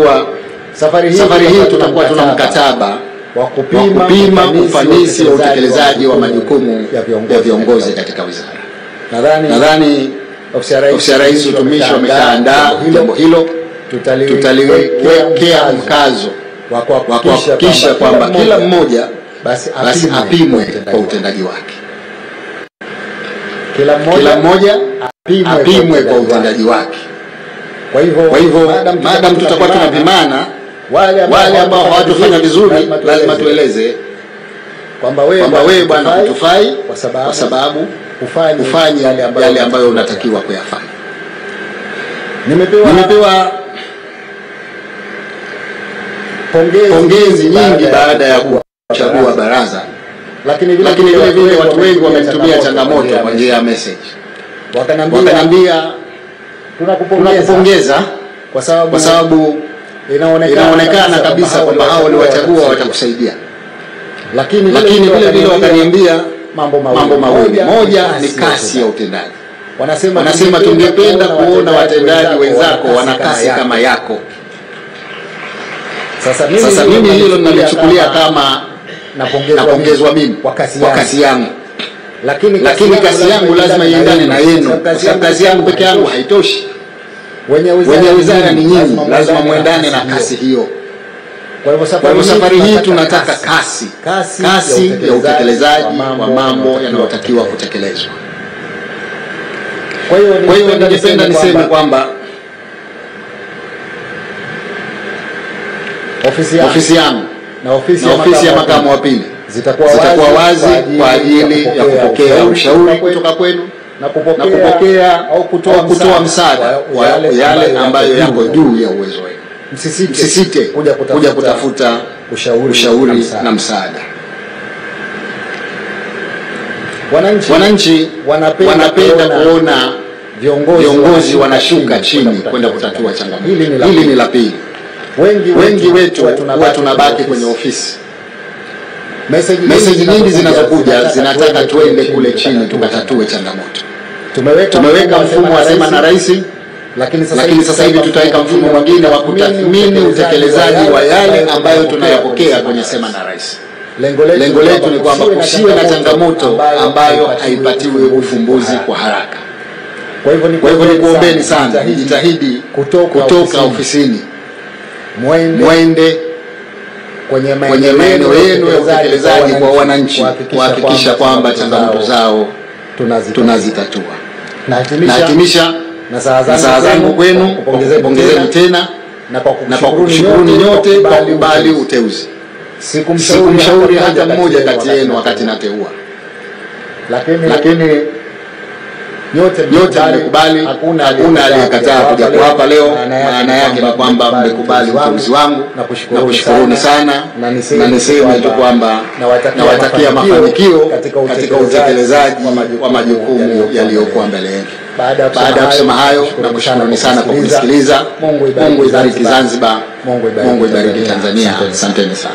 kuwa safari hii tutakuwa tuna mkataba wa kupima ufanisi wa utekelezaji wa majukumu ya viongozi katika wizara. Nadhani ofisi ya Rais Utumishi wameshaandaa jambo hilo. Tutaliwekea mkazo wa kuhakikisha kwamba kila mmoja basi apimwe kwa utendaji wake. Kila mmoja apimwe kwa utendaji wake. Kwa hivyo madam tutakuwa tunapimana, wale ambao hawatufanya vizuri lazima tueleze kwamba wewe bwana hutufai kwa sababu ufanye yale ambayo unatakiwa kuyafanya. Nimepewa pongezi nyingi baada ya kuchagua baraza, lakini vile watu wengi wamenitumia changamoto kwa njia ya message. Wakanambia tunakupongeza kwa sababu inaonekana kabisa kwamba hao waliwachagua watakusaidia. Lakini vile wakaniambia mambo mawili. Moja ni kasi ya utendaji. Wanasema tungependa kuona watendaji wenzako wana kasi kama yako. Sasa mimi hilo ninalichukulia kama napongezwa mimi kwa kasi yangu. Lakini kasi yangu lazima iendane na yenu. Kwa sababu kasi yangu peke yangu haitoshi. Wenye wizara ni nyinyi, lazima muendane na kasi hiyo. Kwa hivyo safari hii tunataka kasi ya utekelezaji wa mambo yanayotakiwa kutekelezwa. Kwa hiyo ningependa niseme kwamba ofisi yangu na ofisi ya makamu wa pili zitakuwa wazi kwa ajili ya kupokea ushauri kutoka kwenu na kupokea au kutoa msaada wa yale ambayo yako juu ya uwezo wenu. Msisite kuja kutafuta ushauri na msaada. Wananchi wanapenda kuona viongozi wanashuka chini kwenda kutatua changamoto. Hili ni la pili. Wengi wetu huwa tunabaki kwenye ofisi. Message nyingi zinazokuja zinataka tuende kule chini tukatatue changamoto. Tumeweka mfumo wa Sema na Rais, lakini sasa hivi tutaweka mfumo mwingine wa kutathmini utekelezaji wa yale ambayo tunayapokea kwenye Sema na Rais. Lengo letu ni kwamba kusiwe na changamoto ambayo haipatiwi ufumbuzi kwa haraka. Kwa hivyo nikuombeni sana, jitahidi kutoka ofisini muende kwenye maeneo yenu ya utekelezaji kwa wananchi, kuhakikisha kwamba changamoto zao tunazitatua. Nahitimisha na saa zangu kwenu, pongezeni tena na kwa kushukuruni nyote kwa kubali uteuzi. Sikumshauri hata mmoja kati yenu wakati nateua, lakini nyote mmekubali, hakuna aliyekataa kuja hapa leo. Maana yake ni kwamba mmekubali uteuzi wangu, na kushukuruni sana, na niseme tu kwamba nawatakia mafanikio katika utekelezaji wa majukumu yaliyokuwa mbele yenu. Baada ya kusema hayo, nakushukuruni sana kwa kunisikiliza. Mungu ibariki Zanzibar, Mungu ibariki Tanzania. Asanteni sana.